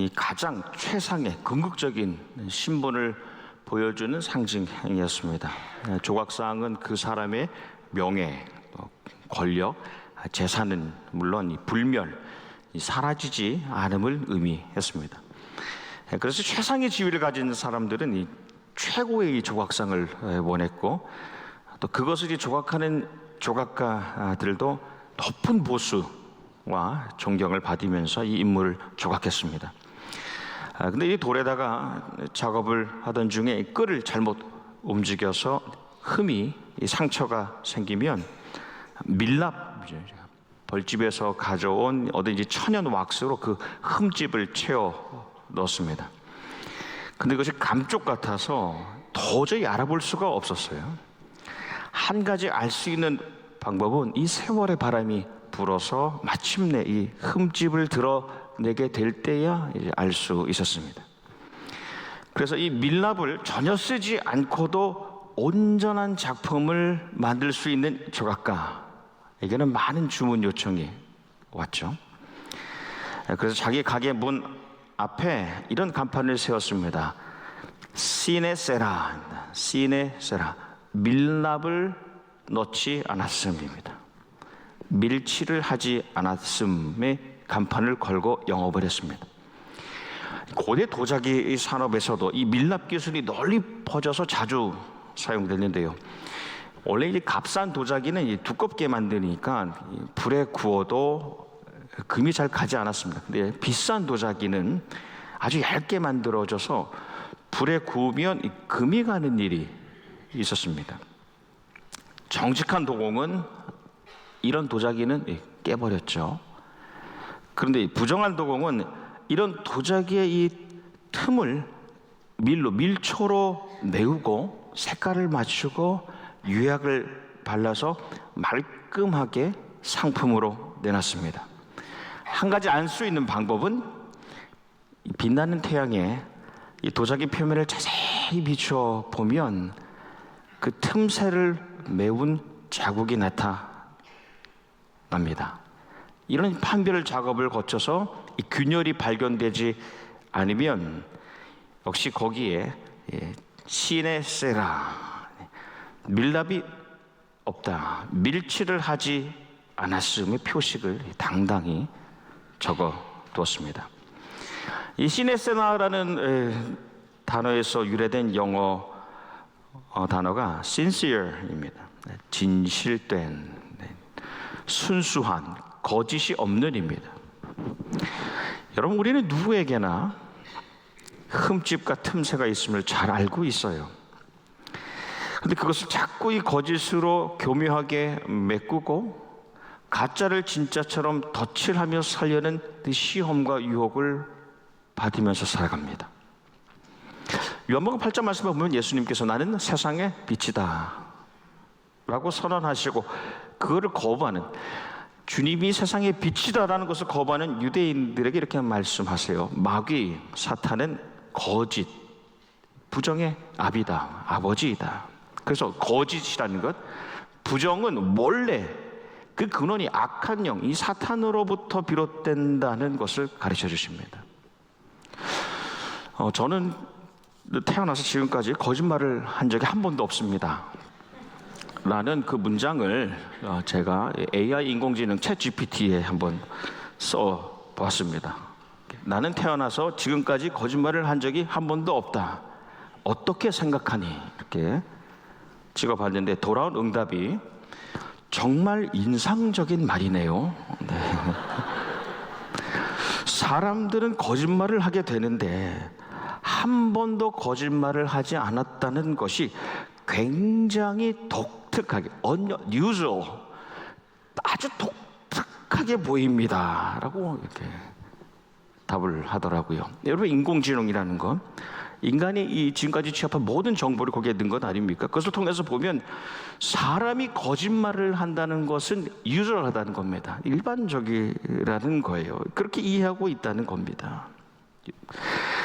이 가장 최상의 궁극적인 신분을 보여주는 상징 행위였습니다. 조각상은 그 사람의 명예, 권력, 재산은 물론 이 불멸, 사라지지 않음을 의미했습니다. 그래서 최상의 지위를 가진 사람들은 이 최고의 이 조각상을 원했고, 또 그것을 이 조각하는 조각가들도 높은 보수와 존경을 받으면서 이 인물을 조각했습니다. 근데 이 돌에다가 작업을 하던 중에 끌을 잘못 움직여서 흠이 상처가 생기면 밀랍, 벌집에서 가져온 어딘지 천연 왁스로 그 흠집을 채워 넣었습니다. 근데 그것이 감쪽 같아서 도저히 알아볼 수가 없었어요. 한 가지 알 수 있는 방법은 이 세월의 바람이 불어서 마침내 이 흠집을 드러내게 될 때야 알 수 있었습니다. 그래서 이 밀랍을 전혀 쓰지 않고도 온전한 작품을 만들 수 있는 조각가에게는 많은 주문 요청이 왔죠. 그래서 자기 가게 문 앞에 이런 간판을 세웠습니다. 시네 세라, 시네 세라, 밀랍을 넣지 않았음입니다. 밀칠을 하지 않았음의 간판을 걸고 영업을 했습니다. 고대 도자기 산업에서도 이 밀랍 기술이 널리 퍼져서 자주 사용됐는데요. 원래 이 값싼 도자기는 두껍게 만드니까 불에 구워도 금이 잘 가지 않았습니다. 근데 비싼 도자기는 아주 얇게 만들어져서 불에 구우면 금이 가는 일이 있었습니다. 정직한 도공은 이런 도자기는 깨버렸죠. 그런데 부정한 도공은 이런 도자기의 이 틈을 밀초로 메우고 색깔을 맞추고 유약을 발라서 말끔하게 상품으로 내놨습니다. 한 가지 알 수 있는 방법은 빛나는 태양에 이 도자기 표면을 자세히 비추어 보면 그 틈새를 메운 자국이 나타납니다. 이런 판별 작업을 거쳐서 이 균열이 발견되지 않으면 역시 거기에 시네 세라, 밀랍이 없다, 밀칠을 하지 않았음의 표식을 당당히 적어 두었습니다. 이 시네 세라라는 단어에서 유래된 영어 단어가 sincere입니다. 진실된, 순수한, 거짓이 없는 입니다. 여러분, 우리는 누구에게나 흠집과 틈새가 있음을 잘 알고 있어요. 그런데 그것을 자꾸 이 거짓으로 교묘하게 메꾸고 가짜를 진짜처럼 덧칠하며 살려는 그 시험과 유혹을 받으면서 살아갑니다. 요한복음 8장 말씀에 보면 예수님께서 나는 세상의 빛이다 라고 선언하시고 그거를 거부하는, 주님이 세상의 빛이다라는 것을 거부하는 유대인들에게 이렇게 말씀하세요. 마귀, 사탄은 거짓, 부정의 아비다, 아버지이다. 그래서 거짓이라는 것, 부정은 몰래 그 근원이 악한 영, 이 사탄으로부터 비롯된다는 것을 가르쳐 주십니다. 저는 태어나서 지금까지 거짓말을 한 적이 한 번도 없습니다 라는 그 문장을 제가 AI 인공지능 챗 GPT에 한번 써보았습니다. 나는 태어나서 지금까지 거짓말을 한 적이 한 번도 없다. 어떻게 생각하니? 이렇게 찍어봤는데 돌아온 응답이 정말 인상적인 말이네요. 네. 사람들은 거짓말을 하게 되는데 한 번도 거짓말을 하지 않았다는 것이 굉장히 독특하게, unusual, 아주 독특하게 보입니다 라고 이렇게 답을 하더라고요. 여러분, 인공지능이라는 건 인간이 이 지금까지 취합한 모든 정보를 거기에 넣은 것 아닙니까? 그것을 통해서 보면 사람이 거짓말을 한다는 것은 usual하다는 겁니다. 일반적이라는 거예요. 그렇게 이해하고 있다는 겁니다.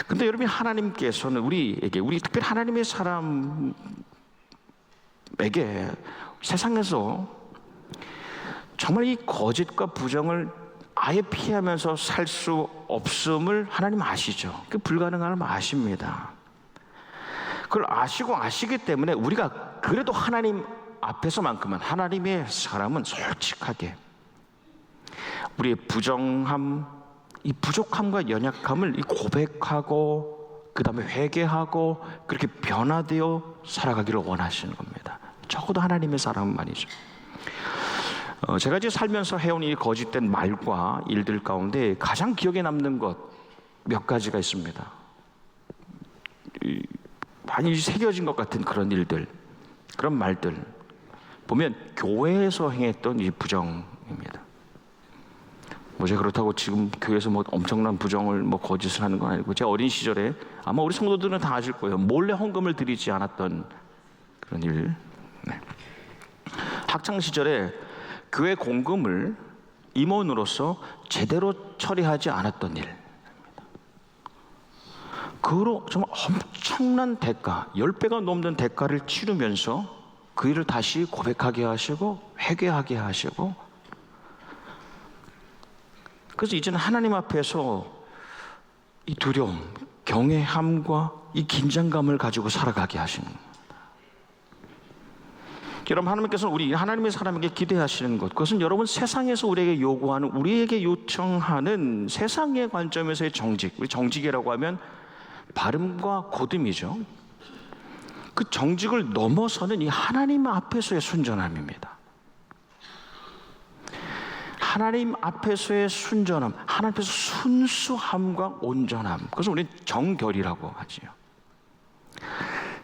근데 여러분, 하나님께서는 우리에게, 우리 특별히 하나님의 사람에게 세상에서 정말 이 거짓과 부정을 아예 피하면서 살 수 없음을 하나님 아시죠. 그 불가능함을 아십니다. 그걸 아시기 때문에 우리가 그래도 하나님 앞에서만큼은, 하나님의 사람은 솔직하게 우리의 부정함, 이 부족함과 연약함을 고백하고 그 다음에 회개하고 그렇게 변화되어 살아가기를 원하시는 겁니다. 적어도 하나님의 사람은 말이죠. 제가 이제 살면서 해온 이 거짓된 말과 일들 가운데 가장 기억에 남는 것 몇 가지가 있습니다. 많이 새겨진 것 같은 그런 일들, 그런 말들 보면 교회에서 행했던 이 부정입니다. 제가 그렇다고 지금 교회에서 엄청난 부정을 거짓을 하는 건 아니고, 제 어린 시절에 아마 우리 성도들은 다 아실 거예요. 몰래 헌금을 드리지 않았던 그런 일. 네. 학창 시절에 교회 공금을 임원으로서 제대로 처리하지 않았던 일. 그로 정말 엄청난 대가, 10배가 넘는 대가를 치르면서 그 일을 다시 고백하게 하시고 회개하게 하시고, 그래서 이제는 하나님 앞에서 이 두려움, 경외함과 이 긴장감을 가지고 살아가게 하시는 겁니다. 여러분, 하나님께서는 우리 하나님의 사람에게 기대하시는 것, 그것은 여러분 세상에서 우리에게 요구하는, 우리에게 요청하는 세상의 관점에서의 정직, 우리 정직이라고 하면 발음과 고듬이죠. 그 정직을 넘어서는 이 하나님 앞에서의 순전함입니다. 하나님 앞에서의 순전함, 하나님 앞에서 순수함과 온전함, 그것을 우리는 정결이라고 하지요.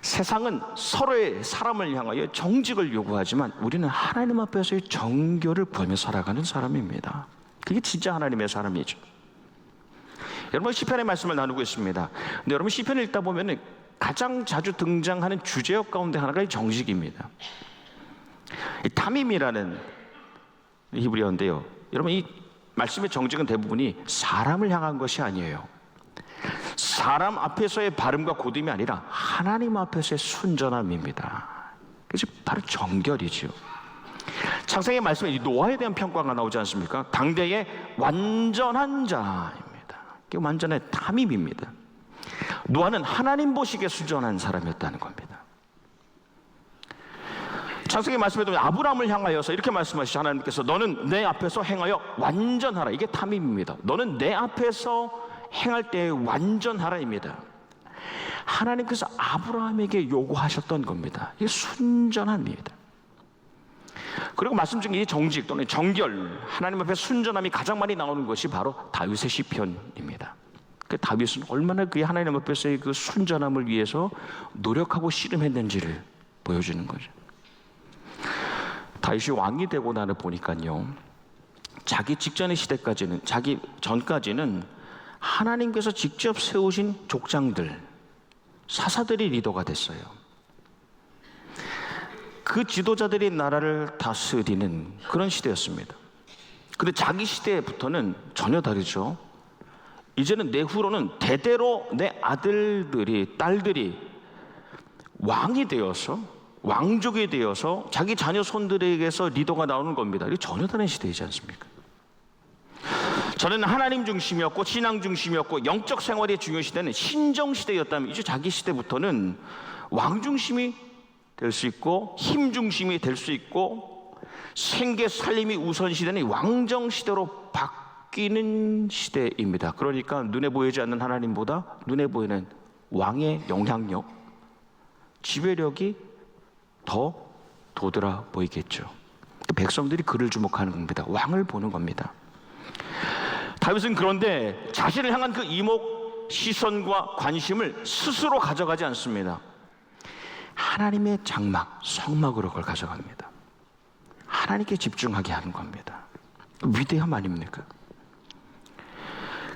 세상은 서로의 사람을 향하여 정직을 요구하지만 우리는 하나님 앞에서의 정결을 구하며 살아가는 사람입니다. 그게 진짜 하나님의 사람이죠. 여러분, 시편의 말씀을 나누고 있습니다. 근데 여러분, 시편을 읽다 보면 가장 자주 등장하는 주제어 가운데 하나가 이 정직입니다. 이 타밈이라는 히브리어인데요, 여러분, 이 말씀의 정직은 대부분이 사람을 향한 것이 아니에요. 사람 앞에서의 발음과 고됨이 아니라 하나님 앞에서의 순전함입니다. 그래서 바로 정결이죠. 창세기 말씀에 노아에 대한 평가가 나오지 않습니까? 당대의 완전한 자입니다. 이게 완전한 타밈입니다. 노아는 하나님 보시기에 순전한 사람이었다는 겁니다. 창세기 말씀에 보면 아브라함을 향하여서 이렇게 말씀하시죠. 하나님께서 너는 내 앞에서 행하여 완전하라. 이게 타밈입니다. 너는 내 앞에서 행할 때 완전하라입니다. 하나님께서 아브라함에게 요구하셨던 겁니다. 이게 순전함입니다. 그리고 말씀 중에 이 정직 또는 정결, 하나님 앞에 순전함이 가장 많이 나오는 것이 바로 다윗의 시편입니다. 그 다윗은 얼마나 그 하나님 앞에서의 그 순전함을 위해서 노력하고 씨름했는지를 보여주는 거죠. 다윗이 왕이 되고 나를 보니까요, 자기 직전의 시대까지는, 자기 전까지는 하나님께서 직접 세우신 족장들, 사사들이 리더가 됐어요. 그 지도자들이 나라를 다스리는 그런 시대였습니다. 근데 자기 시대부터는 전혀 다르죠. 이제는 내 후로는 대대로 내 아들들이, 딸들이 왕이 되어서, 왕족이 되어서 자기 자녀 손들에게서 리더가 나오는 겁니다. 이게 전혀 다른 시대이지 않습니까? 전에는 하나님 중심이었고 신앙 중심이었고 영적 생활이 중요한 시대는 신정 시대였다면, 이제 자기 시대부터는 왕 중심이 될 수 있고 힘 중심이 될 수 있고 생계 살림이 우선 시대는 왕정 시대로 바뀌는 시대입니다. 그러니까 눈에 보이지 않는 하나님보다 눈에 보이는 왕의 영향력, 지배력이 더 도드라 보이겠죠. 백성들이 그를 주목하는 겁니다. 왕을 보는 겁니다. 다윗은 그런데 자신을 향한 그 이목, 시선과 관심을 스스로 가져가지 않습니다. 하나님의 장막, 성막으로 그걸 가져갑니다. 하나님께 집중하게 하는 겁니다. 위대함 아닙니까?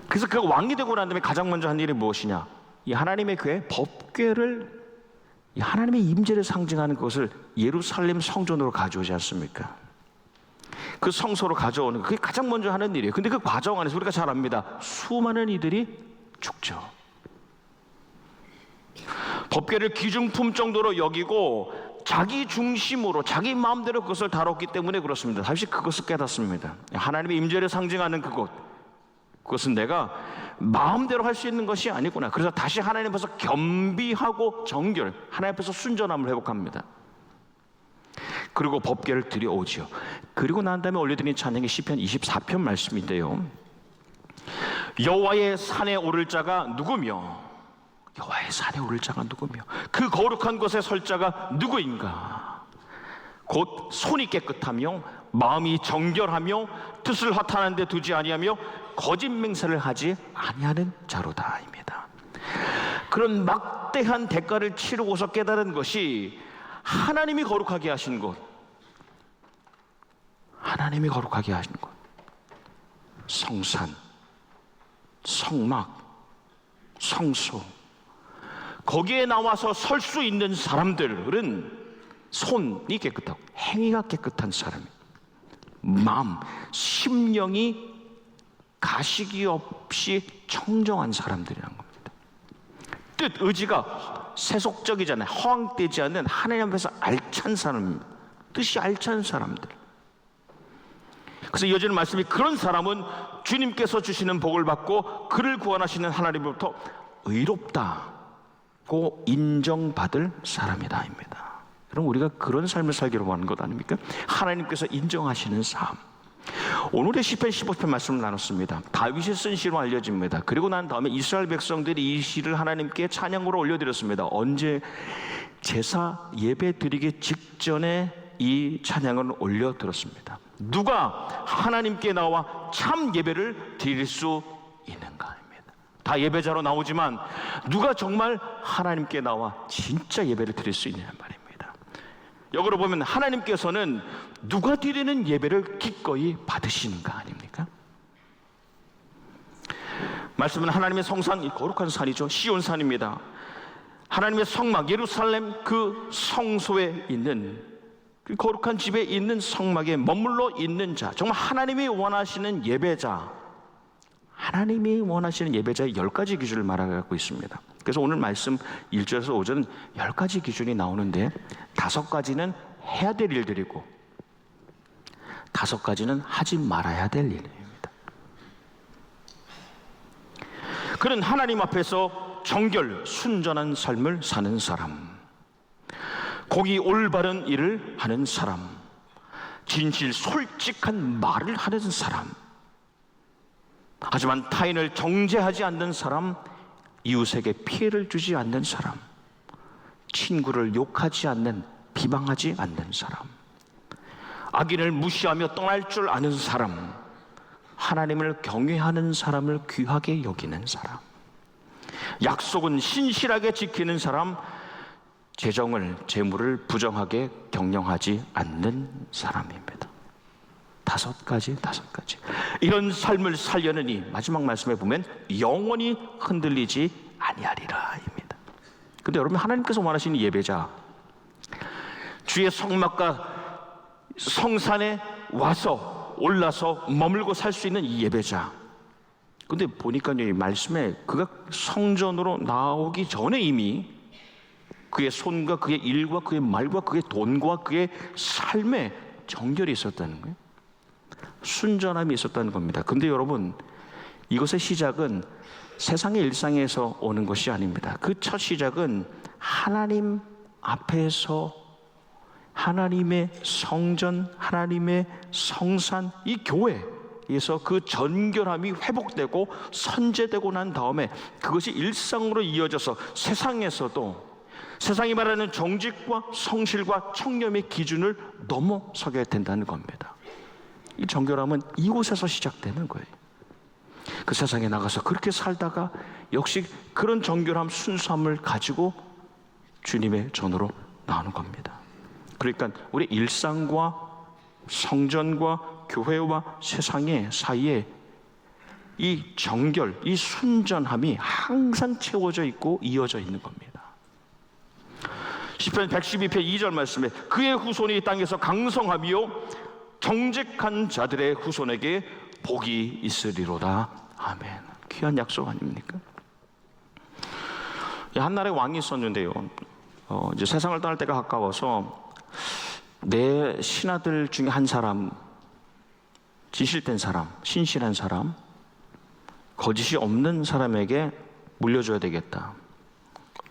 그래서 그가 왕이 되고 난 다음에 가장 먼저 한 일이 무엇이냐? 이 하나님의 교회 법궤를, 이 하나님의 임재를 상징하는 것을 예루살렘 성전으로 가져오지 않습니까? 그 성소로 가져오는, 그게 가장 먼저 하는 일이에요. 근데 그 과정 안에서 우리가 잘 압니다. 수많은 이들이 죽죠. 법궤를 기중품 정도로 여기고 자기 중심으로 자기 마음대로 그것을 다뤘기 때문에 그렇습니다. 다윗이 그것을 깨닫습니다. 하나님의 임재를 상징하는 그곳, 그것은 내가 마음대로 할 수 있는 것이 아니구나. 그래서 다시 하나님 앞에서 겸비하고 정결, 하나님 앞에서 순전함을 회복합니다. 그리고 법궤를 들여오지요. 그리고 난 다음에 올려드린 찬양이 시편 24편 말씀인데요. 여호와의 산에 오를 자가 누구며, 여호와의 산에 오를 자가 누구며, 그 거룩한 곳에 설 자가 누구인가. 곧 손이 깨끗하며 마음이 정결하며 뜻을 허탄한 데 두지 아니하며 거짓 맹세를 하지 아니하는 자로다입니다. 그런 막대한 대가를 치르고서 깨달은 것이 하나님이 거룩하게 하신 것, 하나님이 거룩하게 하신 것, 성산, 성막, 성소, 거기에 나와서 설 수 있는 사람들은 손이 깨끗하고 행위가 깨끗한 사람이에요. 마음, 심령이 가식이 없이 청정한 사람들이라는 겁니다. 뜻, 의지가 세속적이잖아요. 허황되지 않는 하나님 앞에서 알찬 사람입니다. 뜻이 알찬 사람들. 그래서 이어지는 말씀이, 그런 사람은 주님께서 주시는 복을 받고 그를 구원하시는 하나님으로부터 의롭다고 인정받을 사람이다 입니다. 그럼 우리가 그런 삶을 살기로 하는 것 아닙니까? 하나님께서 인정하시는 삶. 오늘의 시편 15편 말씀을 나눴습니다. 다윗이 쓴 시로 알려집니다. 그리고 난 다음에 이스라엘 백성들이 이 시를 하나님께 찬양으로 올려드렸습니다. 언제? 제사 예배 드리기 직전에 이 찬양을 올려드렸습니다. 누가 하나님께 나와 참 예배를 드릴 수 있는가입니다. 다 예배자로 나오지만 누가 정말 하나님께 나와 진짜 예배를 드릴 수 있느냐 말입니다. 역으로 보면 하나님께서는 누가 드리는 예배를 기꺼이 받으시는가 아닙니까? 말씀은 하나님의 성산, 거룩한 산이죠. 시온산입니다. 하나님의 성막 예루살렘 그 성소에 있는, 그 거룩한 집에 있는 성막에 머물러 있는 자, 정말 하나님이 원하시는 예배자, 하나님이 원하시는 예배자의 10가지 기준을 말하고 있습니다. 그래서 오늘 말씀 1절에서 5절은 10가지 기준이 나오는데 5가지는 해야 될 일들이고 5가지는 하지 말아야 될 일입니다. 그는 하나님 앞에서 정결, 순전한 삶을 사는 사람, 공의 올바른 일을 하는 사람, 진실 솔직한 말을 하는 사람, 하지만 타인을 정죄하지 않는 사람, 이웃에게 피해를 주지 않는 사람, 친구를 욕하지 않는, 비방하지 않는 사람, 악인을 무시하며 떠날 줄 아는 사람, 하나님을 경외하는 사람을 귀하게 여기는 사람, 약속은 신실하게 지키는 사람, 재물을 부정하게 경영하지 않는 사람입니다. 5가지. 이런 삶을 살려느니 마지막 말씀에 보면 영원히 흔들리지 아니하리라입니다. 근데 여러분, 하나님께서 원하시는 예배자, 주의 성막과 성산에 와서 올라서 머물고 살 수 있는 이 예배자, 근데 보니까요, 이 말씀에 그가 성전으로 나오기 전에 이미 그의 손과 그의 일과 그의 말과 그의 돈과 그의 삶에 정결이 있었다는 거예요. 순전함이 있었다는 겁니다. 근데 여러분, 이것의 시작은 세상의 일상에서 오는 것이 아닙니다. 그 첫 시작은 하나님 앞에서 하나님의 성전, 하나님의 성산, 이 교회에서 그 전결함이 회복되고 선제되고 난 다음에 그것이 일상으로 이어져서 세상에서도 세상이 말하는 정직과 성실과 청렴의 기준을 넘어서게 된다는 겁니다. 이 정결함은 이곳에서 시작되는 거예요. 그 세상에 나가서 그렇게 살다가 역시 그런 정결함, 순수함을 가지고 주님의 전으로 나오는 겁니다. 그러니까 우리 일상과 성전과 교회와 세상의 사이에 이 정결, 이 순전함이 항상 채워져 있고 이어져 있는 겁니다. 시편 112편 2절 말씀에 그의 후손이 이 땅에서 강성하며 정직한 자들의 후손에게 복이 있으리로다. 아멘. 귀한 약속 아닙니까? 한 나라의 왕이 있었는데요, 이제 세상을 떠날 때가 가까워서 내 신하들 중에 한 사람, 진실된 사람, 신실한 사람, 거짓이 없는 사람에게 물려줘야 되겠다.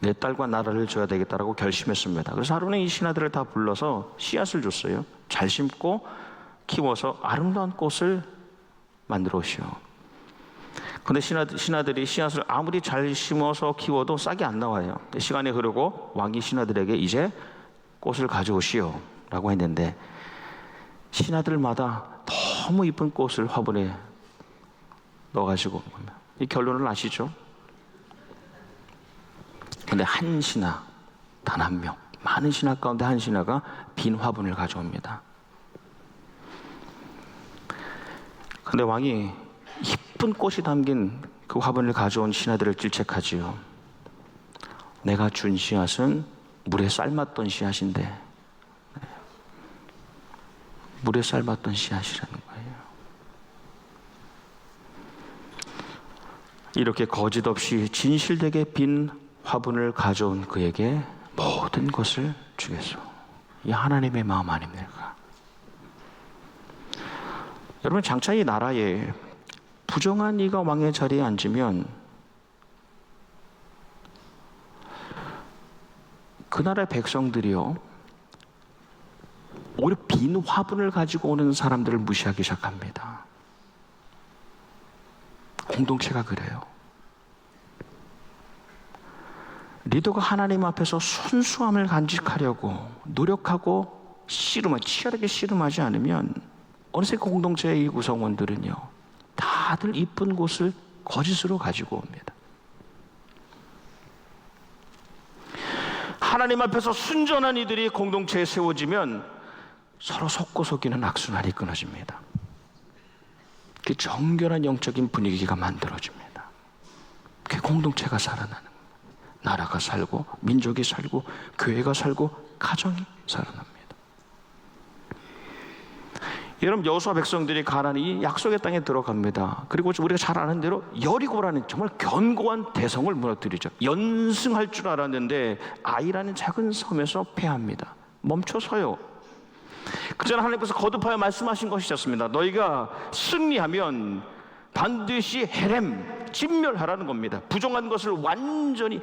내 딸과 나라를 줘야 되겠다라고 결심했습니다. 그래서 하루는 이 신하들을 다 불러서 씨앗을 줬어요. 잘 심고 키워서 아름다운 꽃을 만들어 오시오. 그런데 신하들이 씨앗을 아무리 잘 심어서 키워도 싹이 안 나와요. 시간이 흐르고 왕이 신하들에게 이제 꽃을 가져오시오 라고 했는데, 신하들마다 너무 이쁜 꽃을 화분에 넣어가지고, 이 결론을 아시죠? 근데 한 신하, 단 한 명, 많은 신하 가운데 한 신하가 빈 화분을 가져옵니다. 근데 왕이 이쁜 꽃이 담긴 그 화분을 가져온 신하들을 질책하지요. 내가 준 씨앗은 물에 삶았던 씨앗인데, 물에 삶았던 씨앗이라는 거예요. 이렇게 거짓 없이 진실되게 빈 화분을 가져온 그에게 모든 것을 주겠소. 이 하나님의 마음 아닙니까? 여러분, 장차 이 나라에 부정한 이가 왕의 자리에 앉으면 그 나라의 백성들이요, 오히려 빈 화분을 가지고 오는 사람들을 무시하기 시작합니다. 공동체가 그래요. 리더가 하나님 앞에서 순수함을 간직하려고 노력하고 치열하게 씨름하지 않으면 어느새 공동체의 이 구성원들은요, 다들 이쁜 곳을 거짓으로 가지고 옵니다. 하나님 앞에서 순전한 이들이 공동체에 세워지면 서로 속고 속이는 악순환이 끊어집니다. 그 정결한 영적인 분위기가 만들어집니다. 그 공동체가 살아나는 거예요. 나라가 살고 민족이 살고 교회가 살고 가정이 살아납니다. 여러분, 여호수아 백성들이 가나안이 약속의 땅에 들어갑니다. 그리고 우리가 잘 아는 대로 여리고라는 정말 견고한 대성을 무너뜨리죠. 연승할 줄 알았는데 아이라는 작은 섬에서 패합니다. 멈춰서요. 그전에 하나님께서 거듭하여 말씀하신 것이 있었습니다. 너희가 승리하면 반드시 헤렘, 진멸하라는 겁니다. 부정한 것을 완전히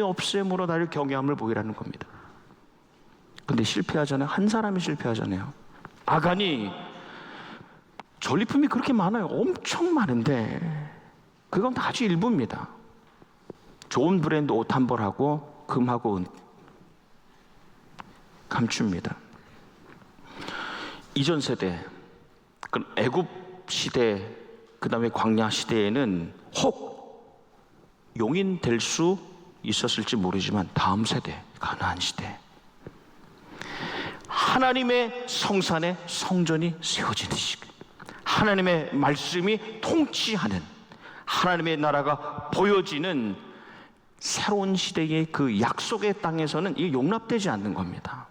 없앰으로 나를 경외함을 보이라는 겁니다. 근데 실패하잖아요. 한 사람이 실패하잖아요. 아간이 전리품이 그렇게 많아요. 엄청 많은데 그건 아주 일부입니다. 좋은 브랜드 옷 한 벌하고 금하고 은 감춥니다. 이전 세대, 애굽 시대, 그 다음에 광야 시대에는 혹 용인될 수 있었을지 모르지만 다음 세대, 가나안 시대, 하나님의 성산에 성전이 세워지는 시간, 하나님의 말씀이 통치하는 하나님의 나라가 보여지는 새로운 시대의 그 약속의 땅에서는 이게 용납되지 않는 겁니다.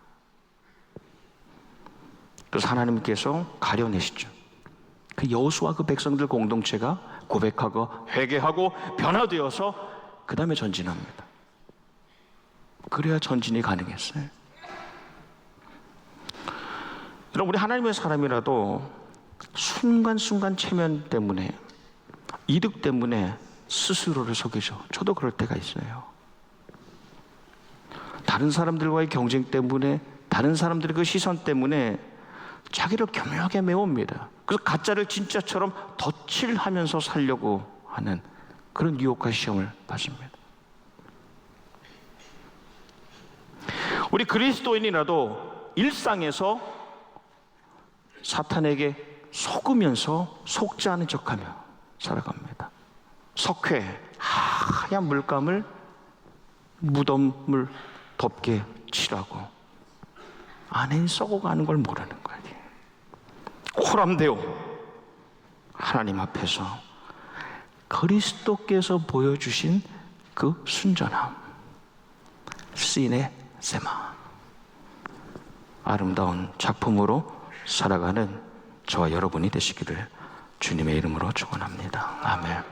그래서 하나님께서 가려내시죠. 그 여호수아 그 백성들 공동체가 고백하고 회개하고 변화되어서 그 다음에 전진합니다. 그래야 전진이 가능했어요. 여러분, 우리 하나님의 사람이라도 순간순간 체면 때문에, 이득 때문에 스스로를 속이죠. 저도 그럴 때가 있어요. 다른 사람들과의 경쟁 때문에, 다른 사람들의 그 시선 때문에 자기를 교묘하게 메웁니다. 그래서 가짜를 진짜처럼 덧칠하면서 살려고 하는 그런 유혹과 시험을 받습니다. 우리 그리스도인이라도 일상에서 사탄에게 속으면서 속지 않은 척하며 살아갑니다. 석회, 하얀 물감을 무덤을 덮게 칠하고 안에 썩어가는 걸 모르는 거예요. 호람되어 하나님 앞에서 그리스도께서 보여주신 그 순전함, 시네 세마, 아름다운 작품으로 살아가는 저와 여러분이 되시기를 주님의 이름으로 축원합니다. 아멘.